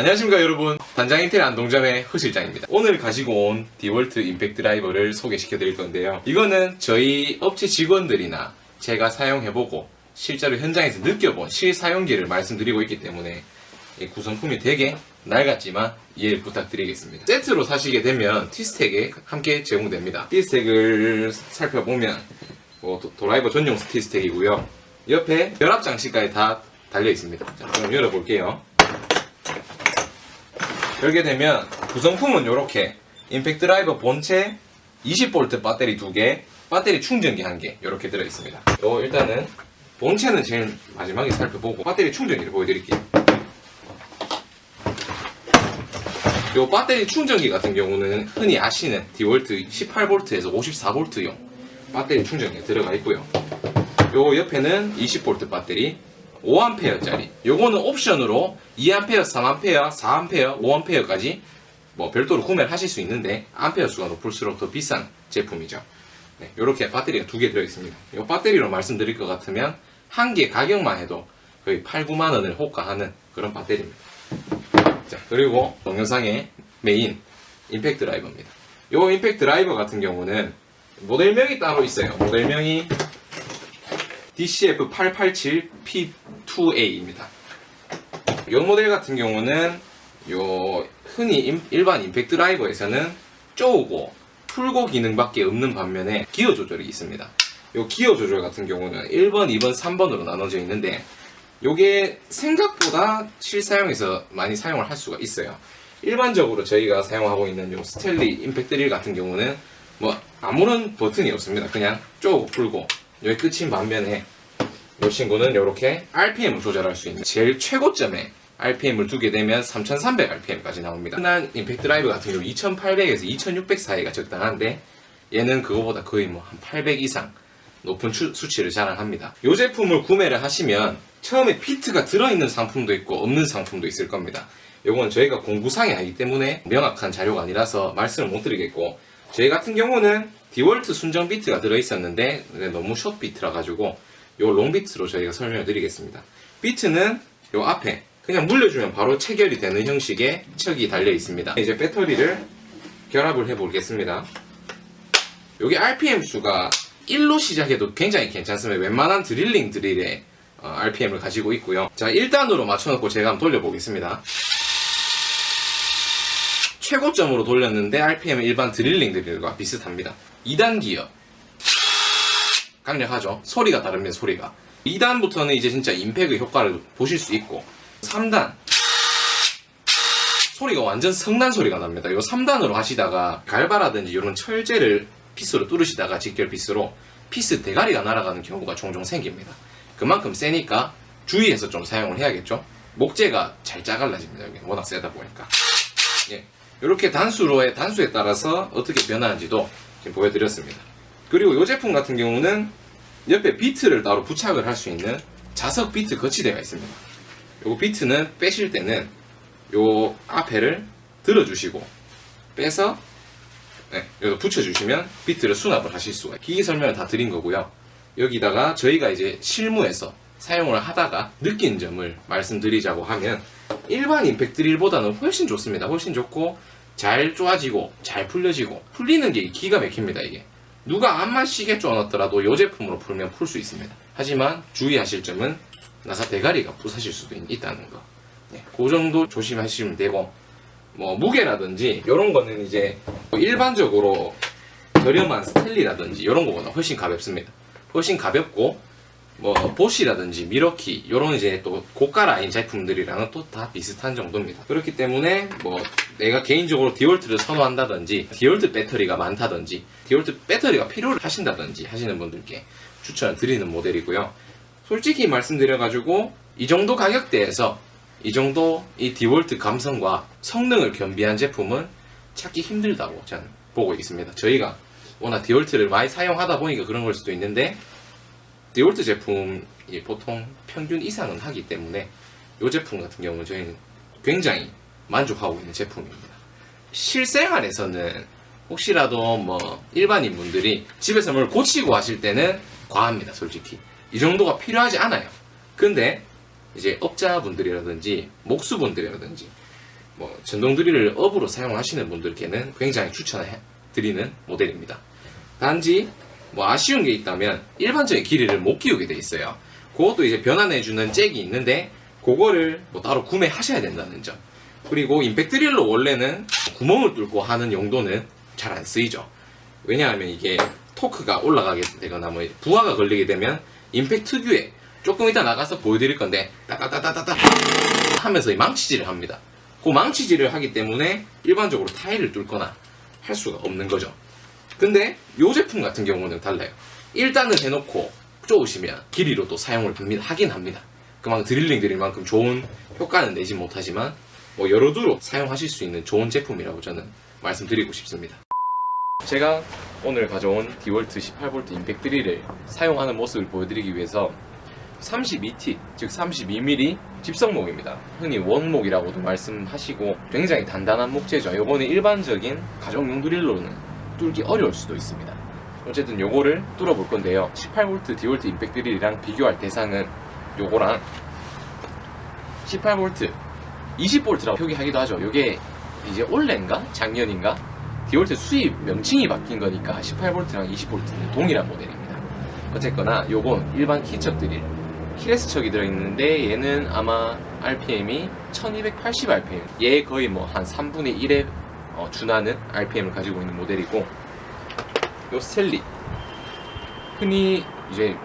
안녕하십니까 여러분, 단장인텔 안동점의 허 실장입니다. 오늘 가지고 온 디월트 임팩트 드라이버를 소개시켜 드릴 건데요, 이거는 저희 업체 직원들이나 제가 사용해보고 실제로 현장에서 느껴본 실사용기를 말씀드리고 있기 때문에 구성품이 되게 낡았지만 이해를 부탁드리겠습니다. 세트로 사시게 되면 티스택에 함께 제공됩니다. 티스택을 살펴보면 드라이버 전용 티스택이고요, 옆에 결합 장치까지 다 달려 있습니다. 자, 그럼 열어볼게요. 열게 되면 구성품은 이렇게 임팩트 드라이버 본체 20V 배터리 2개, 배터리 충전기 1개 이렇게 들어있습니다. 일단은 본체는 제일 마지막에 살펴보고 배터리 충전기를 보여드릴게요. 이 배터리 충전기 같은 경우는 흔히 아시는 디월트 18V에서 54V용 배터리 충전기가 들어가 있고요. 요 옆에는 20V 배터리 5A짜리, 요거는 옵션으로 2A, 3A, 4A, 5A까지 별도로 구매를 하실 수 있는데 암페어 수가 높을수록 더 비싼 제품이죠. 네, 요렇게 배터리가 2개 들어있습니다. 요 배터리로 말씀드릴 것 같으면 한 개 가격만 해도 거의 8, 9만원을 호가하는 그런 배터리입니다. 자, 그리고 동영상의 메인 임팩트 드라이버입니다. 요 임팩트 드라이버 같은 경우는 모델명이 따로 있어요. 모델명이 DCF887P2A입니다. 이 모델 같은 경우는 흔히 일반 임팩트 드라이버에서는 쪼고 풀고 기능밖에 없는 반면에 기어 조절이 있습니다. 이 기어 조절 같은 경우는 1번, 2번, 3번으로 나눠져 있는데 이게 생각보다 실사용에서 많이 사용을 할 수가 있어요. 일반적으로 저희가 사용하고 있는 이 스텔리 임팩트 드릴 같은 경우는 아무런 버튼이 없습니다. 그냥 쪼고 풀고 여기 끝인 반면에 이 친구는 이렇게 RPM을 조절할 수 있는, 제일 최고점에 RPM을 두게 되면 3300rpm까지 나옵니다. 흔한 임팩트 드라이버 같은 경우 2800에서 2600 사이가 적당한데 얘는 그거보다 거의 한 800 이상 높은 수치를 자랑합니다. 이 제품을 구매를 하시면 처음에 피트가 들어있는 상품도 있고 없는 상품도 있을 겁니다. 이건 저희가 공구상이 아니기 때문에 명확한 자료가 아니라서 말씀을 못 드리겠고, 저희 같은 경우는 디월트 순정 비트가 들어있었는데 너무 숏 비트라 가지고 요 롱 비트로 저희가 설명을 드리겠습니다. 비트는 요 앞에 그냥 물려주면 바로 체결이 되는 형식의 척이 달려 있습니다. 이제 배터리를 결합을 해 보겠습니다. 여기 RPM 수가 1로 시작해도 굉장히 괜찮습니다. 웬만한 드릴링 드릴의 RPM을 가지고 있고요. 자, 1단으로 맞춰놓고 제가 한번 돌려보겠습니다. 최고점으로 돌렸는데 RPM은 일반 드릴링 드릴과 비슷합니다. 2단 기어 강력하죠. 소리가 다릅니다. 소리가 2단부터는 이제 진짜 임팩의 효과를 보실 수 있고, 3단 소리가 완전 성난 소리가 납니다. 이 3단으로 하시다가 갈바라든지 이런 철제를 피스로 뚫으시다가 직결 피스로 피스 대가리가 날아가는 경우가 종종 생깁니다. 그만큼 세니까 주의해서 좀 사용을 해야겠죠. 목재가 잘 짜갈라집니다. 여기 워낙 세다 보니까. 예, 이렇게 단수에 따라서 어떻게 변하는지도 지금 보여드렸습니다. 그리고 이 제품 같은 경우는 옆에 비트를 따로 부착을 할 수 있는 자석 비트 거치대가 있습니다. 이 비트는 빼실 때는 이 앞에를 들어주시고 빼서 여기 붙여주시면 비트를 수납을 하실 수가 있어요. 기기 설명을 다 드린 거고요. 여기다가 저희가 이제 실무에서 사용을 하다가 느낀 점을 말씀드리자고 하면 일반 임팩트 드릴보다는 훨씬 좋습니다. 훨씬 좋고 잘 쪼아지고 잘 풀려지고, 풀리는 게 기가 막힙니다. 이게 누가 암만 시계 쪼아놨더라도 이 제품으로 풀면 풀 수 있습니다. 하지만 주의하실 점은 나사 대가리가 부서질 수도 있다는 거. 그 정도 조심하시면 되고, 무게라든지 이런 거는 이제 일반적으로 저렴한 스텔리라든지 이런 거보다 훨씬 가볍습니다. 훨씬 가볍고 보시라든지 미러키 이런 이제 또 고가 라인 제품들이랑은 또 다 비슷한 정도입니다. 그렇기 때문에 내가 개인적으로 디월트를 선호한다든지 디월트 배터리가 많다든지 디월트 배터리가 필요를 하신다든지 하시는 분들께 추천을 드리는 모델이고요. 솔직히 말씀드려가지고 이 정도 가격대에서 이 정도 이 디월트 감성과 성능을 겸비한 제품은 찾기 힘들다고 저는 보고 있습니다. 저희가 워낙 디월트를 많이 사용하다 보니까 그런 걸 수도 있는데, 디월트 제품이 보통 평균 이상은 하기 때문에 이 제품 같은 경우는 저희는 굉장히 만족하고 있는 제품입니다. 실생활에서는 혹시라도 일반인 분들이 집에서 뭘 고치고 하실 때는 과합니다. 솔직히 이 정도가 필요하지 않아요. 근데 이제 업자분들이라든지 목수분들이라든지 뭐 전동 드릴을 업으로 사용하시는 분들께는 굉장히 추천해 드리는 모델입니다. 단지 뭐 아쉬운 게 있다면 일반적인 길이를 못 끼우게 돼 있어요. 그것도 이제 변환해주는 잭이 있는데 그거를 뭐 따로 구매하셔야 된다는 점. 그리고 임팩트 드릴로 원래는 구멍을 뚫고 하는 용도는 잘 안 쓰이죠. 왜냐하면 이게 토크가 올라가게 되거나 뭐 부하가 걸리게 되면 임팩트 특유의 조금 이따 나가서 보여드릴 건데 따따따따따 하면서 망치질을 합니다. 그 망치질을 하기 때문에 일반적으로 타일을 뚫거나 할 수가 없는 거죠. 근데 이 제품 같은 경우는 달라요. 1단을 해놓고 좁으시면 길이로도 사용을 하긴 합니다. 그만큼 드릴링 드릴 만큼 좋은 효과는 내지 못하지만 뭐 여러 두로 사용하실 수 있는 좋은 제품이라고 저는 말씀드리고 싶습니다. 제가 오늘 가져온 디월트 18V 임팩트 드릴을 사용하는 모습을 보여드리기 위해서 32T, 즉 32mm 집성목입니다. 흔히 원목이라고도 말씀하시고 굉장히 단단한 목재죠. 요거는 일반적인 가정용 드릴로는 뚫기 어려울 수도 있습니다. 어쨌든 요거를 뚫어볼 건데요. 18V 디월트 임팩트 드릴이랑 비교할 대상은 요거랑 18V 20V라고 표기하기도 하죠. 요게 이제 올해인가? 작년인가? 디월트 수입 명칭이 바뀐 거니까 18V랑 20V는 동일한 모델입니다. 어쨌거나 요건 일반 키척 드릴 키레스 척이 들어있는데 얘는 아마 RPM이 1280 RPM, 얘 거의 뭐 한 3분의 1에 준하는 RPM을 가지고 있는 모델이고, 요 스텔리 흔히 이제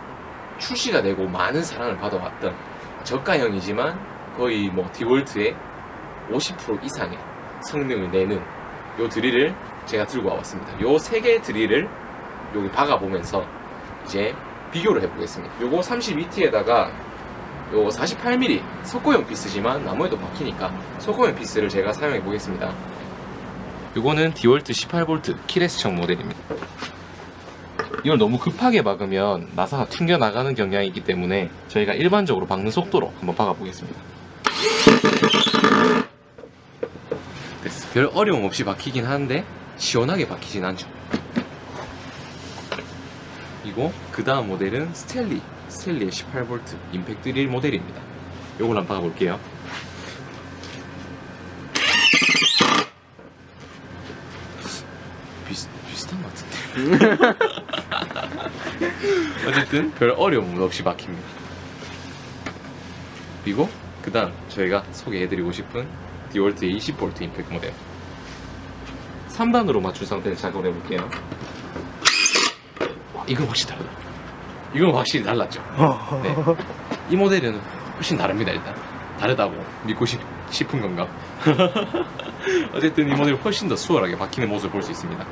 출시가 되고 많은 사랑을 받아왔던 저가형이지만 거의 뭐 디월트의 50% 이상의 성능을 내는 요 드릴을 제가 들고 와봤습니다. 요 세 개의 드릴을 여기 박아보면서 이제 비교를 해보겠습니다. 요거 32T에다가 요 48mm 석고형 피스지만 나무에도 박히니까 석고형 피스를 제가 사용해 보겠습니다. 요거는 디월트 18V 키레스청 모델입니다. 이걸 너무 급하게 박으면 나사가 튕겨나가는 경향이 있기 때문에 저희가 일반적으로 박는 속도로 한번 박아보겠습니다. 됐어. 별 어려움 없이 박히긴 하는데 시원하게 박히진 않죠. 그리고 그 다음 모델은 스텔리의 18V 임팩트 드릴 모델입니다. 요걸 한번 박아볼게요. 비슷한 것 같은데. 어쨌든 별 어려움 없이 박힙니다. 그리고 그 다음 저희가 소개해드리고 싶은 디월트의 20V 임팩트 모델 3단으로 맞춘 상태에서 작업을 해볼게요. 이건 확실히 다르다. 이건 확실히 달랐죠. 네. 이 모델은 훨씬 다릅니다. 일단 다르다고 믿고 싶은 건가? 어쨌든 이 모델이 훨씬 더 수월하게 박히는 모습을 볼 수 있습니다.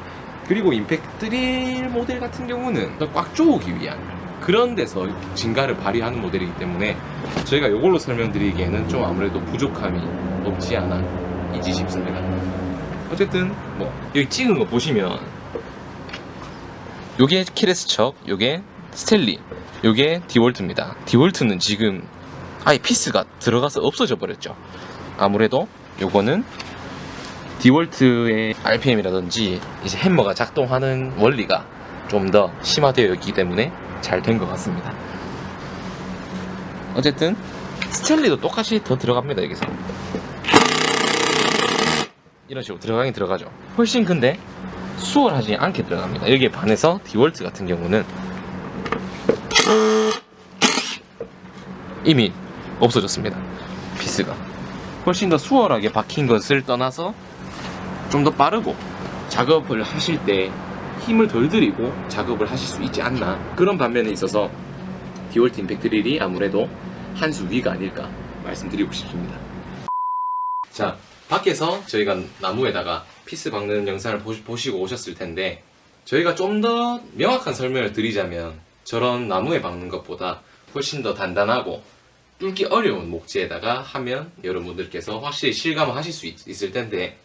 그리고 임팩트 드릴 모델 같은 경우는 꽉 조우기 위한 그런 데서 진가를 발휘하는 모델이기 때문에 저희가 이걸로 설명드리기에는 좀 아무래도 부족함이 없지 않아 있지 싶습니다. 어쨌든 뭐 여기 찍은 거 보시면 요게 키레스척, 요게 스텔리, 요게 디월트입니다. 디월트는 지금 아예 피스가 들어가서 없어져 버렸죠. 아무래도 요거는 디월트의 RPM이라든지 이제 해머가 작동하는 원리가 좀 더 심화되어 있기 때문에 잘 된 것 같습니다. 어쨌든 스텔리도 똑같이 더 들어갑니다. 여기서 이런 식으로 들어가긴 들어가죠. 훨씬 근데 수월하지 않게 들어갑니다. 여기에 반해서 디월트 같은 경우는 이미 없어졌습니다. 피스가 훨씬 더 수월하게 박힌 것을 떠나서 좀 더 빠르고 작업을 하실 때 힘을 덜 들이고 작업을 하실 수 있지 않나, 그런 반면에 있어서 디월트 임팩트 드릴이 아무래도 한 수 위가 아닐까 말씀드리고 싶습니다. 자, 밖에서 저희가 나무에다가 피스 박는 영상을 보시고 오셨을 텐데, 저희가 좀 더 명확한 설명을 드리자면 저런 나무에 박는 것보다 훨씬 더 단단하고 뚫기 어려운 목재에다가 하면 여러분들께서 확실히 실감을 하실 수 있을 텐데,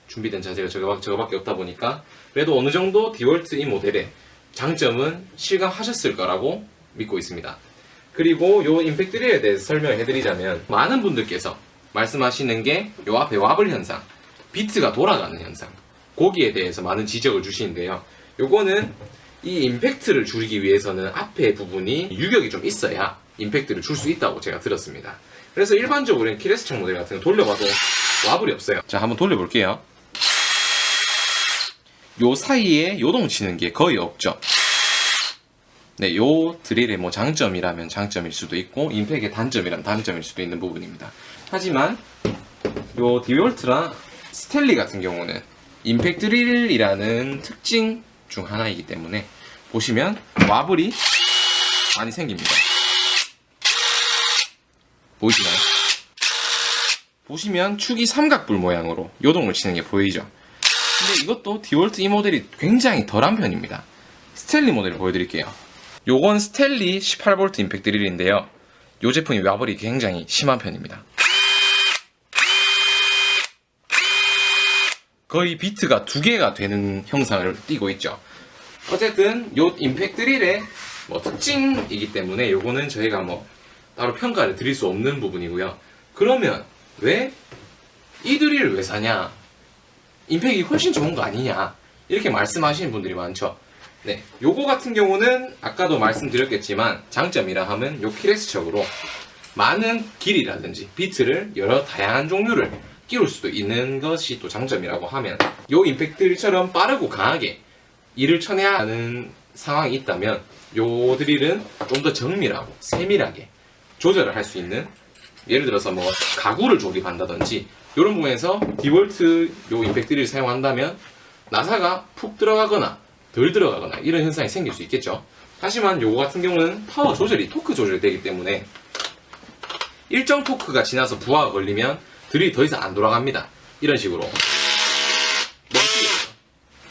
준비된 자재가 저거밖에 없다 보니까 그래도 어느 정도 디월트 이 모델의 장점은 실감하셨을 거라고 믿고 있습니다. 그리고 요 임팩트 드릴에 대해서 설명을 해드리자면, 많은 분들께서 말씀하시는 게 요 앞에 와블 현상, 비트가 돌아가는 현상, 거기에 대해서 많은 지적을 주시는데요. 요거는 이 임팩트를 줄이기 위해서는 앞에 부분이 유격이 좀 있어야 임팩트를 줄 수 있다고 제가 들었습니다. 그래서 일반적으로 키레스청 모델 같은 거 돌려봐도 와블이 없어요. 자, 한번 돌려볼게요. 요 사이에 요동 치는 게 거의 없죠. 네, 요 드릴의 뭐 장점이라면 장점일 수도 있고 임팩의 단점이라면 단점일 수도 있는 부분입니다. 하지만 요 디월트랑 스탠리 같은 경우는 임팩 드릴이라는 특징 중 하나이기 때문에 보시면 와블이 많이 생깁니다. 보이시나요? 보시면 축이 삼각불 모양으로 요동을 치는 게 보이죠? 근데 이것도 디월트 이 모델이 굉장히 덜한 편입니다. 스탠리 모델을 보여드릴게요. 요건 스탠리 18V 임팩 드릴인데요. 요 제품이 와블이 굉장히 심한 편입니다. 거의 비트가 2개가 되는 형상을 띠고 있죠. 어쨌든 요 임팩 드릴의 뭐 특징이기 때문에 요거는 저희가 뭐 따로 평가를 드릴 수 없는 부분이고요. 그러면 왜 이 드릴을 왜 사냐? 임팩이 훨씬 좋은 거 아니냐? 이렇게 말씀하시는 분들이 많죠. 네, 요거 같은 경우는 아까도 말씀드렸겠지만 장점이라 하면 요 키레스척으로 많은 길이라든지 비트를 여러 다양한 종류를 끼울 수도 있는 것이 또 장점이라고 하면 요 임팩트처럼 빠르고 강하게 일을 쳐내야 하는 상황이 있다면 요 드릴은 좀 더 정밀하고 세밀하게 조절을 할 수 있는, 예를 들어서 뭐 가구를 조립한다든지 이런 부분에서 디월트 요 임팩트 드릴을 사용한다면 나사가 푹 들어가거나 덜 들어가거나 이런 현상이 생길 수 있겠죠. 하지만 요거 같은 경우는 파워 조절이 토크 조절이 되기 때문에 일정 토크가 지나서 부하가 걸리면 드릴이 더 이상 안 돌아갑니다. 이런 식으로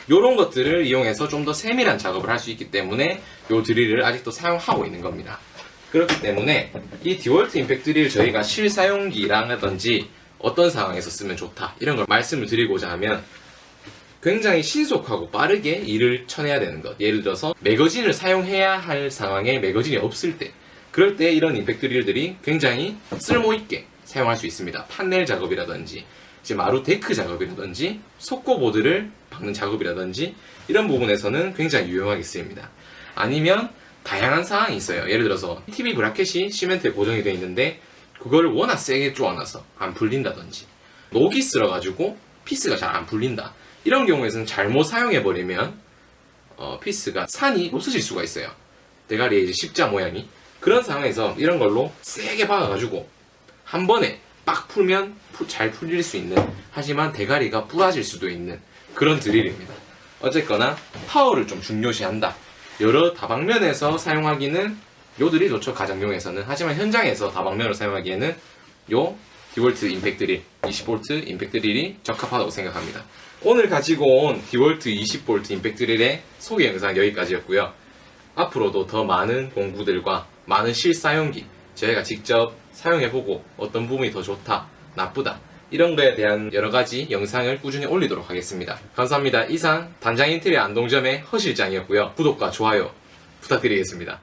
이런 것들을 이용해서 좀 더 세밀한 작업을 할 수 있기 때문에 요 드릴을 아직도 사용하고 있는 겁니다. 그렇기 때문에 이 디월트 임팩트 드릴 저희가 실사용기라든지 어떤 상황에서 쓰면 좋다 이런 걸 말씀을 드리고자 하면 굉장히 신속하고 빠르게 일을 쳐내야 되는 것, 예를 들어서 매거진을 사용해야 할 상황에 매거진이 없을 때, 그럴 때 이런 임팩트 드릴들이 굉장히 쓸모있게 사용할 수 있습니다. 판넬 작업이라든지 이제 마루 데크 작업이라든지 속고보드를 박는 작업이라든지 이런 부분에서는 굉장히 유용하게 쓰입니다. 아니면 다양한 상황이 있어요. 예를 들어서 TV 브라켓이 시멘트에 고정이 되어 있는데 그걸 워낙 세게 쪼아놔서 안 풀린다든지 녹이 쓸어가지고 피스가 잘 안 풀린다. 이런 경우에서는 잘못 사용해버리면 피스가 산이 없어질 수가 있어요. 대가리에 이제 십자 모양이. 그런 상황에서 이런 걸로 세게 박아가지고 한 번에 빡 풀면 잘 풀릴 수 있는, 하지만 대가리가 부러질 수도 있는 그런 드릴입니다. 어쨌거나 파워를 좀 중요시한다. 여러 다방면에서 사용하기는 요 드릴이 좋죠, 가정용에서는. 하지만 현장에서 다방면으로 사용하기에는 요 디월트 임팩트 드릴 20V 임팩트 드릴이 적합하다고 생각합니다. 오늘 가지고 온 디월트 20V 임팩트 드릴의 소개 영상 여기까지였고요. 앞으로도 더 많은 공구들과 많은 실사용기 저희가 직접 사용해보고 어떤 부분이 더 좋다, 나쁘다 이런 거에 대한 여러가지 영상을 꾸준히 올리도록 하겠습니다. 감사합니다. 이상 단장인테리어 안동점의 허실장이었고요. 구독과 좋아요 부탁드리겠습니다.